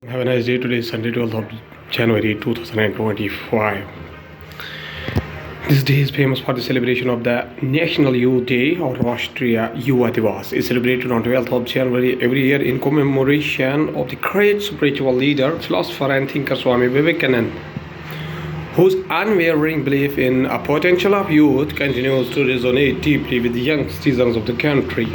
Have a nice day. Today is Sunday, 12th of January 2025. This day is famous for the celebration of the National Youth Day or Rashtriya Yuva Divas. It's celebrated on 12th of January every year in commemoration of the great spiritual leader, philosopher and thinker Swami Vivekananda, whose unwavering belief in a potential of youth continues to resonate deeply with the young citizens of the country.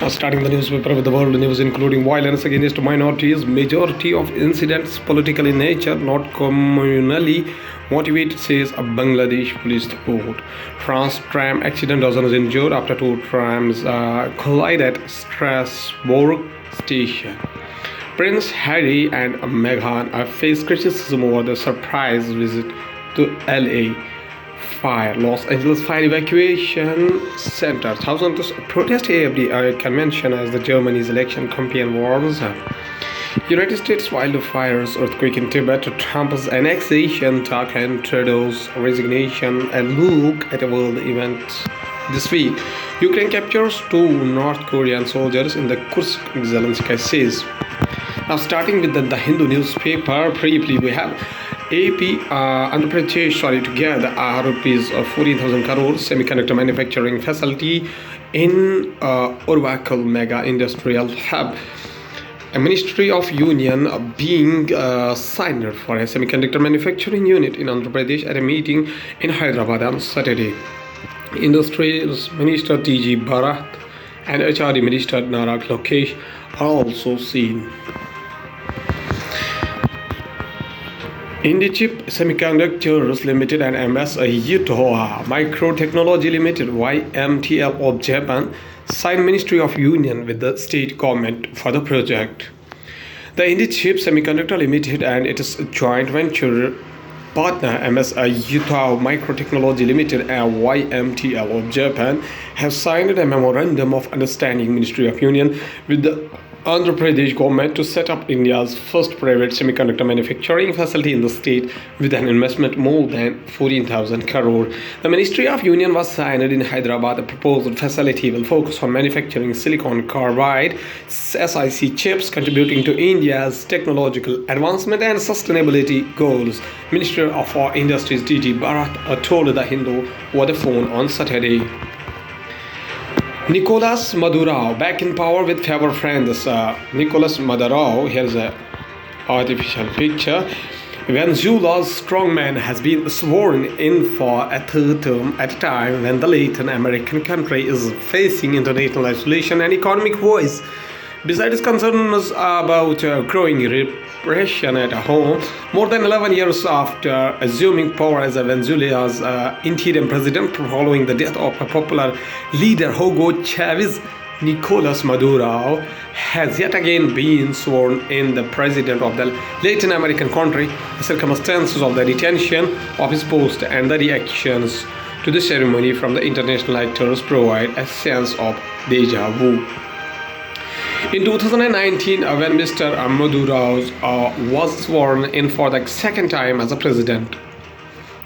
Now, starting the newspaper with the world news, including violence against minorities, majority of incidents political in nature, not communally motivated, says a Bangladesh police report. France tram accident, dozens injured after two trams collide at Strasbourg station. Prince Harry and Meghan face criticism over the surprise visit to LA. Fire. Los Angeles fire evacuation center. Thousands protest every convention as the Germany's election campaign warns. United States wildfires, earthquake in Tibet, Trump's annexation, talk and Trudeau's resignation, and look at a world event this week. Ukraine captures two North Korean soldiers in the Kursk, Zelensky says. Now, starting with the Hindu newspaper, briefly we have AP Andhra Pradesh together rupees 14,000 crore semiconductor manufacturing facility in Urvankal mega industrial hub. A Ministry of Union being signed for a semiconductor manufacturing unit in Andhra Pradesh at a meeting in Hyderabad on Saturday. Industries Minister T.G. Bharat and HRD Minister Narak Lokesh are also seen. Indichip Semiconductors Limited and MS Yitoa Microtechnology Limited YMTL of Japan signed Ministry of Union with the state government for the project. The Indichip Semiconductor Limited and its joint venture partner MS Yitoa Microtechnology Limited and YMTL of Japan have signed a memorandum of understanding Ministry of Union with the Andhra Pradesh government to set up India's first private semiconductor manufacturing facility in the state with an investment more than 14,000 crore. The Ministry of Union was signed in Hyderabad. The proposed facility will focus on manufacturing silicon carbide SiC chips, contributing to India's technological advancement and sustainability goals. Minister of Industries T.G. Bharat told the Hindu over the phone on Saturday. Nicolas Maduro back in power with favor friends. Nicolas Maduro, here's an artificial picture. Venezuela's strongman has been sworn in for a third term at a time when the Latin American country is facing international isolation and economic woes. Besides concerns about growing repression at home, more than 11 years after assuming power as Venezuela's interim president following the death of a popular leader Hugo Chavez, Nicolas Maduro has yet again been sworn in the president of the Latin American country. The circumstances of the detention of his post and the reactions to the ceremony from the international actors provide a sense of deja vu. In 2019, when Mr. Maduro was sworn in for the second time as a president,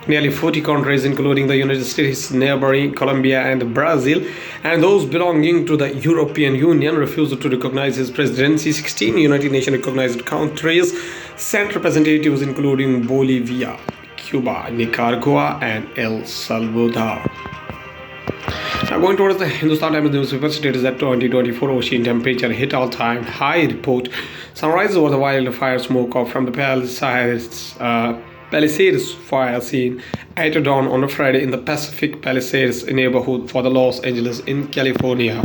nearly 40 countries, including the United States, neighboring Colombia and Brazil, and those belonging to the European Union, refused to recognize his presidency. 16 United Nations recognized countries sent representatives, including Bolivia, Cuba, Nicaragua, and El Salvador. Now, going towards the Hindustan Times newspaper, states that 2024 ocean temperature hit all-time high report. Sunrise over the wildfire smoke off from the Palisades fire scene at dawn on a Friday in the Pacific Palisades neighborhood for the Los Angeles in California.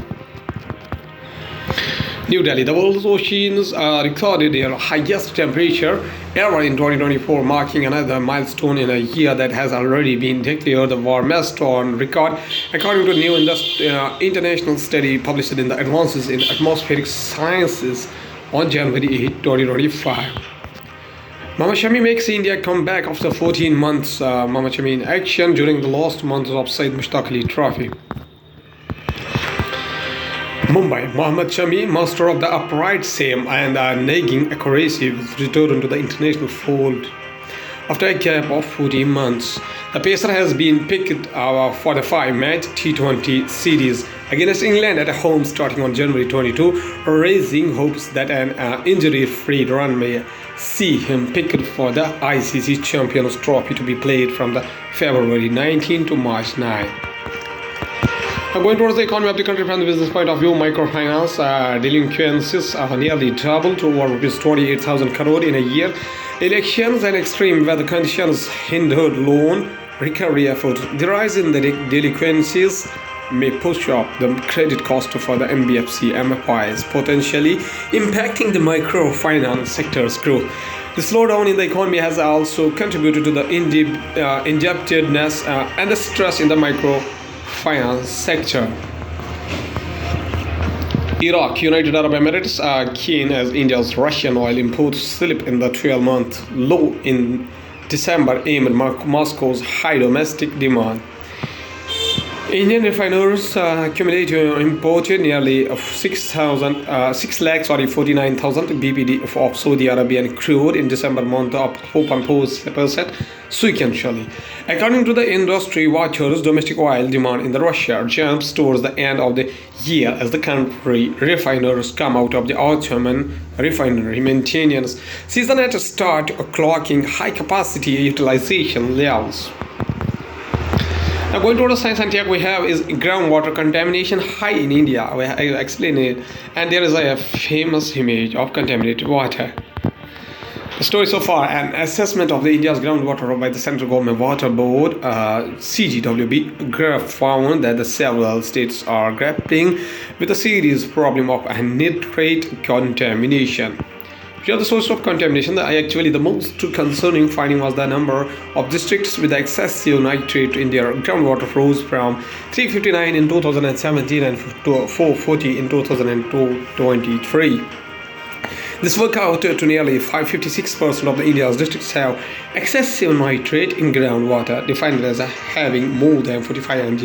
New Delhi. The world's oceans recorded their highest temperature ever in 2024, marking another milestone in a year that has already been declared the warmest on record, according to a new international study published in the Advances in Atmospheric Sciences on January 8, 2025. Mama Shami makes India come back after 14 months. Mama Shami in action during the last months of Syed Mushtaq Ali Trophy. Mumbai, Mohammad Shami, master of the upright seam and nagging accuracy, will return to the international fold. After a gap of 14 months, the pacer has been picked for the 5-match T20 series against England at home starting on January 22, raising hopes that an injury-free run may see him picked for the ICC Champions Trophy to be played from the February 19 to March 9. Now going towards the economy of the country from the business point of view, microfinance delinquencies are nearly doubled to over rupees 28,000 crore in a year. Elections and extreme weather conditions hindered loan recovery efforts. The rise in the delinquencies may push up the credit cost for the NBFC MFIs, potentially impacting the microfinance sector's growth. The slowdown in the economy has also contributed to the indebtedness and the stress in the microfinance sector. Iraq, United Arab Emirates are keen as India's Russian oil imports slip in the 12-month low in December amid Moscow's high domestic demand. Indian refiners cumulatively imported nearly 49,000 BPD of Saudi Arabian crude in December month, up 4.4% sequentially. According to the industry watchers, domestic oil demand in Russia jumps towards the end of the year as the country refiners come out of the autumn refinery maintenance season at start clocking high capacity utilization levels. Now going to the science and tech we have is groundwater contamination high in India. I explain it, and there is a famous image of contaminated water. The story so far: an assessment of the India's groundwater by the Central Government Water Board (CGWB) found that the several states are grappling with a serious problem of nitrate contamination. Here, the source of contamination, the most concerning finding was the number of districts with excessive nitrate in their groundwater rose from 359 in 2017 and to 440 in 2023. This worked out to nearly 56% of the India's districts have excessive nitrate in groundwater, defined as having more than 45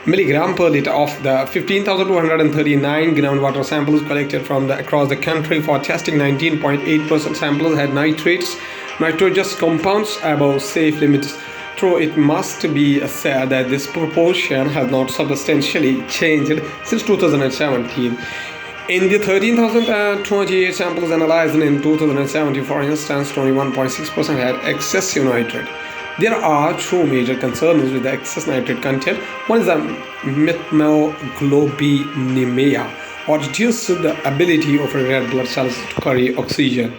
milligram per liter of the 15,239 groundwater samples collected from across the country for testing. 19.8% samples had nitrogenous compounds above safe limits. Though it must be said that this proportion has not substantially changed since 2017. In the 13,028 samples analyzed in 2017, for instance, 21.6% had excessive nitrate. There are two major concerns with the excess nitrate content. One is the methemoglobinemia, or reduced the ability of red blood cells to carry oxygen.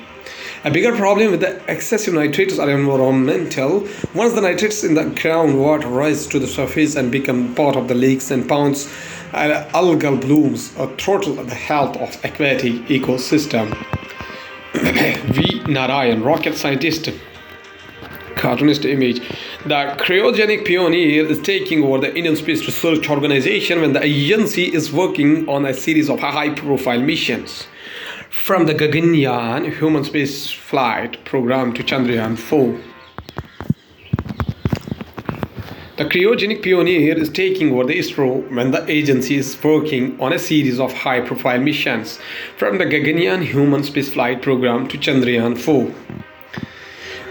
A bigger problem with the excessive nitrates are environmental. Once the nitrates in the groundwater rise to the surface and become part of the lakes and ponds, algal blooms throttle the health of aquatic ecosystem. V. Narayan, rocket scientist. Cartoonist image. The cryogenic pioneer is taking over the Indian Space Research Organization when the agency is working on a series of high-profile missions, from the Gaganyaan human space flight program to Chandrayaan-4. The cryogenic pioneer is taking over the ISRO when the agency is working on a series of high-profile missions, from the Gaganyaan human space flight program to Chandrayaan-4.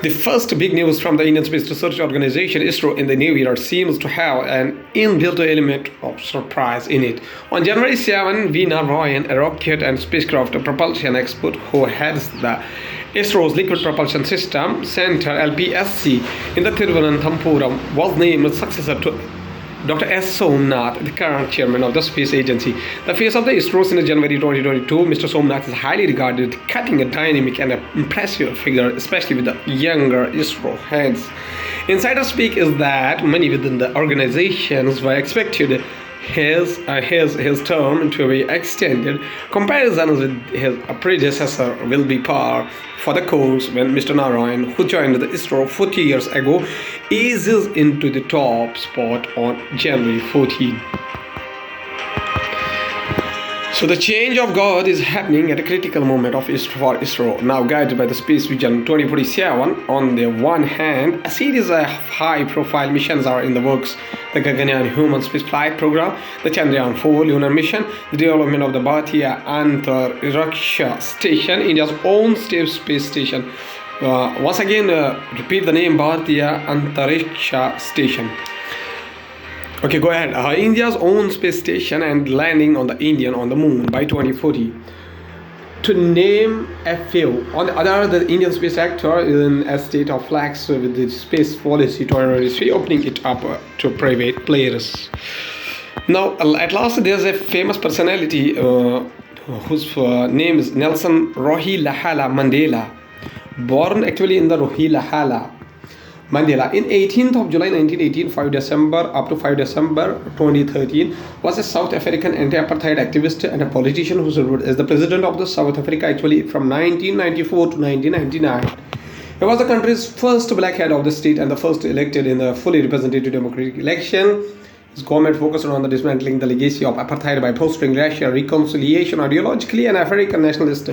The first big news from the Indian Space Research Organization (ISRO) in the new year seems to have an inbuilt element of surprise in it. On January 7, V. Narayan, a rocket and spacecraft propulsion expert who heads the ISRO's Liquid Propulsion System Center (LPSC) in the Thiruvananthapuram, was named successor to Dr. S. Somnath, the current chairman of the space agency. The face of the ISRO since January 2022, Mr. Somnath is highly regarded, cutting a dynamic and impressive figure, especially with the younger ISRO heads. Insider speak is that many within the organizations were expected his term to be extended. Comparisons with his predecessor will be par for the course when Mr. Narayan, who joined the ISRO 40 years ago, eases into the top spot on January 14. So the change of God is happening at a critical moment for ISRO, now guided by the Space Vision 2047. On the one hand, a series of high-profile missions are in the works: the Gaganyaan human spaceflight program, the Chandrayaan-4 lunar mission, the development of the Bharatiya Antariksha Station, India's own space station. Repeat the name: Bharatiya Antariksha Station. Okay, go ahead. India's own space station and landing on the moon by 2040. To name a few. On the other, the Indian space sector is in a state of flux with the space policy temporarily opening it up to private players. Now, at last, there's a famous personality whose name is Nelson Rolihlahla Mandela, born actually in the Rolihlahla. Mandela, in 18th of July 1918, 5 December up to 5 December 2013, was a South African anti-apartheid activist and a politician who served as the president of the South Africa actually from 1994 to 1999. He was the country's first black head of the state and the first elected in a fully representative democratic election. His government focused on the dismantling the legacy of apartheid by fostering racial reconciliation, ideologically an African nationalist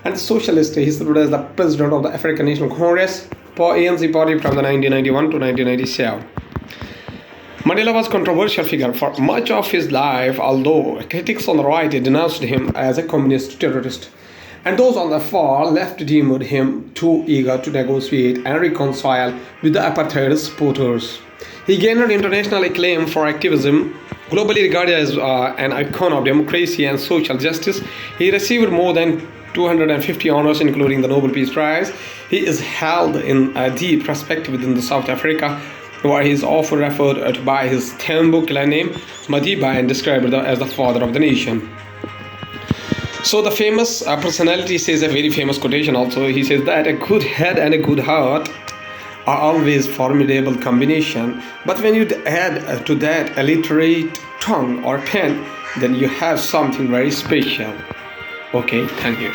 and socialist. He served as the president of the African National Congress for ANC party from the 1991 to 1997. Mandela was a controversial figure for much of his life, although critics on the right denounced him as a communist terrorist, and those on the far left deemed him too eager to negotiate and reconcile with the apartheid supporters. He gained international acclaim for activism. Globally regarded as an icon of democracy and social justice, he received more than 250 honors, including the Nobel Peace Prize. He is held in a deep respect within the South Africa, where he is often referred to by his Thembu name, Madiba, and described as the father of the nation. So the famous personality says a very famous quotation also. He says that a good head and a good heart are always formidable combination, but when you add to that a literate tongue or pen, then you have something very special. Okay, thank you.